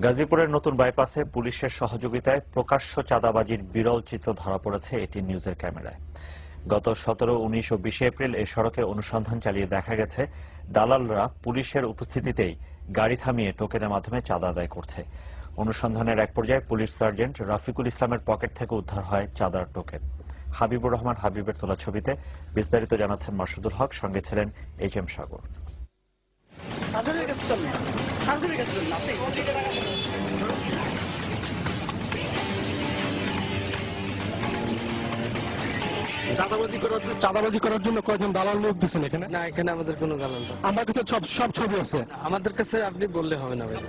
গাজীপুরের নতুন বাইপাসে পুলিশের সহযোগিতায় প্রকাশ্য চাঁদাবাজির বিরল চিত্র ধরা পড়েছে এটি নিউজের ক্যামেরায়। গত 17, 19 ও 20 এপ্রিল এই সড়কে অনুসন্ধান চালিয়ে দেখা গেছে দালালরা পুলিশের উপস্থিতিতেই গাড়ি থামিয়ে টোকেনের মাধ্যমে চাঁদা আদায় করছে। অনুসন্ধানের এক পর্যায়ে পুলিশ সার্জেন্ট রাফিকুল ইসলামের পকেট থেকে উদ্ধার হয় চাঁদার টোকেন। হাবিবুর রহমান হাবিবের তোলা ছবিতে বিস্তারিত জানাচ্ছেন মাসুদুল হক, সঙ্গে ছিলেন HM সাগর। চাঁদাবাজি করার জন্য কয়জন দালাল নিয়োগ দিচ্ছেন এখানে? না, এখানে আমাদের কোনো দালাল না। আমার কাছে সব ছবি আছে। আমাদের কাছে আপনি বললে হবে না ভাই।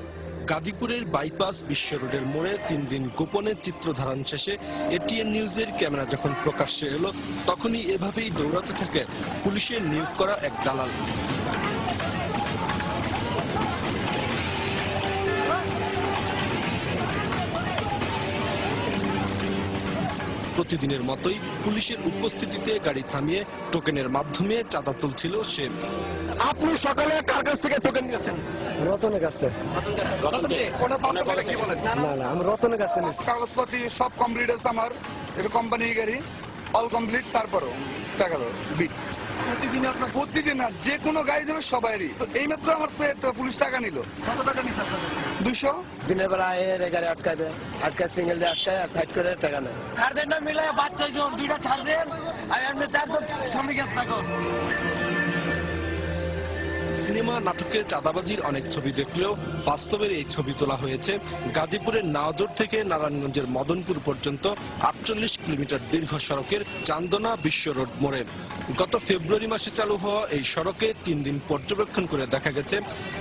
গাজীপুরের বাইপাস বিশ্ব রোডের মোড়ে 3 দিন গোপনে চিত্র ধারণ শেষে ATN নিউজের ক্যামেরা যখন প্রকাশ্যে এলো, তখনই এভাবেই দৌড়াতে থাকে পুলিশের নিয়োগ করা এক দালাল। প্রতিদিনের মতোই পুলিশের উপস্থিতিতে গাড়ি থামিয়ে টোকেনের মাধ্যমে চাঁদা তুলছিল সে। আপনি সকালে কার কাছ থেকে টোকেন নিয়েছেন? রতনের কাছে। না না, আমি রতনের কাছে নিয়েছি। কাগজপাতি সব কমপ্লিট আছে আমার, এটা কোম্পানির গাড়ি, অল কমপ্লিট। তারপরও টাকা দাও বিট প্রতিদিন না, যে কোনো গাড়ি দেবে সবাইরই। তো এইমাত্র আমার পুলিশ টাকা নিল। কত টাকা নিচ্ছে? 200। দিনের বেলা এর গাড়ি আটকায় দেয়, আটকায় সিঙ্গেল দিয়ে আটকায় আর সাইড করে টাকা নেয়। ছাড় দেন না, মিলে বাচ্চা জন দুইটা ছাড় দেন আর এমনি চারজন শ্রমিক আছে থাকো। সিনেমা নাটকে চাঁদাবাজির অনেক ছবি দেখলেও বাস্তবের এই ছবি তোলা হয়েছে গাজীপুরের নাওজোর থেকে নারায়ণগঞ্জের মদনপুর পর্যন্ত 48 কিলোমিটার দীর্ঘ সড়কের চান্দনা বিশ্ব রোড মোড়ে। গত ফেব্রুয়ারি মাসে চালু হওয়া এই সড়কে 3 দিন পর্যবেক্ষণ করে দেখা গেছে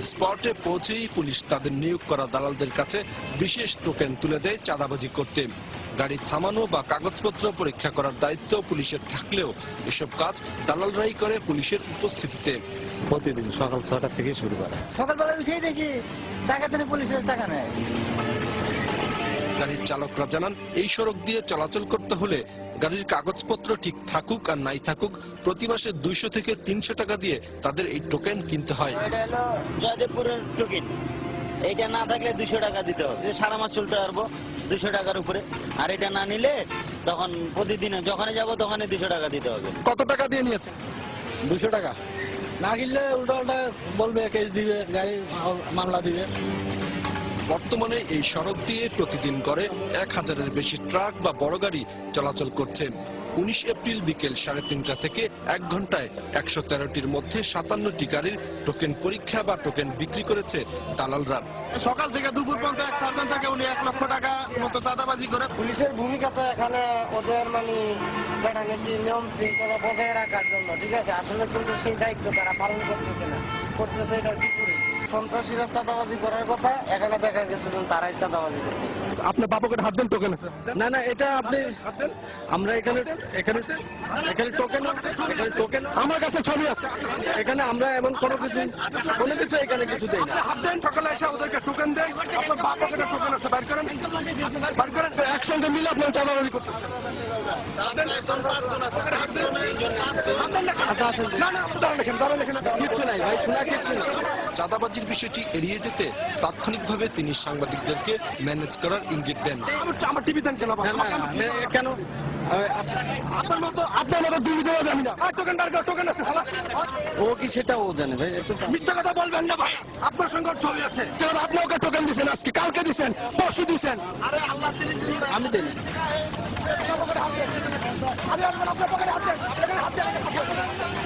স্পটে পৌঁছেই পুলিশ তাদের নিয়োগ করা দালালদের কাছে বিশেষ টোকেন তুলে দেয় চাঁদাবাজি করতে। গাড়ি থামানো বা কাগজপত্র পরীক্ষা করার দায়িত্ব পুলিশের থাকলেও এসব কাজ দালালরাই করে পুলিশের উপস্থিতিতে। প্রতিদিন সকাল 6টা থেকে শুরু করে। সকালবেলা উঠেই দেখি টাকা থেকে পুলিশের টাকা নেয়। গাড়ির চালকরা জানান, এই সড়ক দিয়ে চলাচল করতে হলে গাড়ির কাগজপত্র ঠিক থাকুক আর নাই থাকুক প্রতি মাসে 200 থেকে 300 টাকা দিয়ে তাদের এই টোকেন কিনতে হয়। এটা হলো জয়দেবপুরের টোকেন, এটা না থাকলে 200 টাকা দিতে হবে। সারা মাস চলতে পারবো 200 টাকার উপরে। আর এটা না নিলে তখন প্রতিদিন যখনই যাবো তখনই 200 টাকা দিতে হবে। কত টাকা দিয়ে নিয়েছেন? 200 টাকা না কিনলে উল্টা উল্টা বলবে, কেস দিবে, গাড়ি মামলা দিবে। বর্তমানে এই সড়ক দিয়ে প্রতিদিন গড়ে 1000-এর বেশি ট্রাক বা বড় গাড়ি চলাচল করছে। 19 এপ্রিল বিকেল 3:30 থেকে 1 ঘন্টায় 113টির মধ্যে 57টি গাড়ির টোকেন পরীক্ষা বা টোকেন বিক্রি করেছে দালালরা। সকাল থেকে দুপুর পর্যন্ত এক সার্জন থাকে, উনি 1 লক্ষ টাকা মতো চাঁদাবাজি করে। পুলিশের ভূমিকা তো এখানে ওদের নিয়ম শৃঙ্খলা বজায় রাখার জন্য, ঠিক আছে। আসলে কিন্তু সেই দায়িত্ব তারা পালন করতেছে না, করতেছে এটার বিপরীত। সন্ত্রাসীরা চাঁদাবাজি করার কথা, এখানে দেখা গেছে তারাই চাঁদাবাজি করছে। আপনার বাপকের হাত দেন টোকেন আছে? না না, এটা আপনি আমরা এখানে এখানে এখানে টোকেন আমার কাছে ছবি আছে। এখানে আমরা এমন কোনো কিছু এখানে কিছু দেই না। হাত দেন, সকালে এসে ওদেরকে টোকেন দেয়। আপনার বাপকের টোকেন আছে, বাইর করেন, বাইর করেন। একসঙ্গে মিলে আপনার চাঁদাবাজি করতেছেন। কিচ্ছু নাই ভাই, শোনা কিচ্ছু না। চাঁদাবাজির বিষয়টি এড়িয়ে যেতে তাৎক্ষণিকভাবে তিনি সাংবাদিকদেরকে ম্যানেজ করার ইঙ্গিত দেন। আমার টিভি দেন কেন? কেন আপনার মতো দুই দেওয়া যাবে না। টোকেন বার কর, টোকেন আছে। ও কি সেটা ও জানে ভাই। মিথ্যা কথা বলবেন না ভাই, আপনার সঙ্গে ছবি আছে। আপনি ওকে টোকেন দিচ্ছেন, আজকে কালকে দিচ্ছেন, পরশু দিচ্ছেন। আমি দিই না।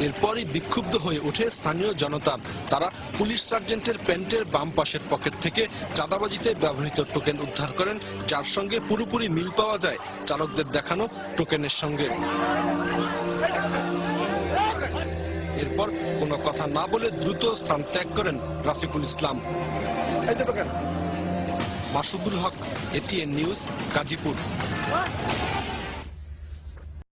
এরপরই বিক্ষুব্ধ হয়ে ওঠে স্থানীয় জনতা। তারা পুলিশ সার্জেন্টের প্যান্টের বাম পাশের পকেট থেকে চাঁদাবাজিতে ব্যবহৃত টোকেন উদ্ধার করেন, যার সঙ্গে পুরোপুরি মিল পাওয়া যায় চালকদের দেখানো টোকেনের সঙ্গে। এরপর কোনো কথা না বলে দ্রুত স্থান ত্যাগ করেন রাফিকুল ইসলাম। মাসুদুল হক, ATN নিউজ, গাজীপুর।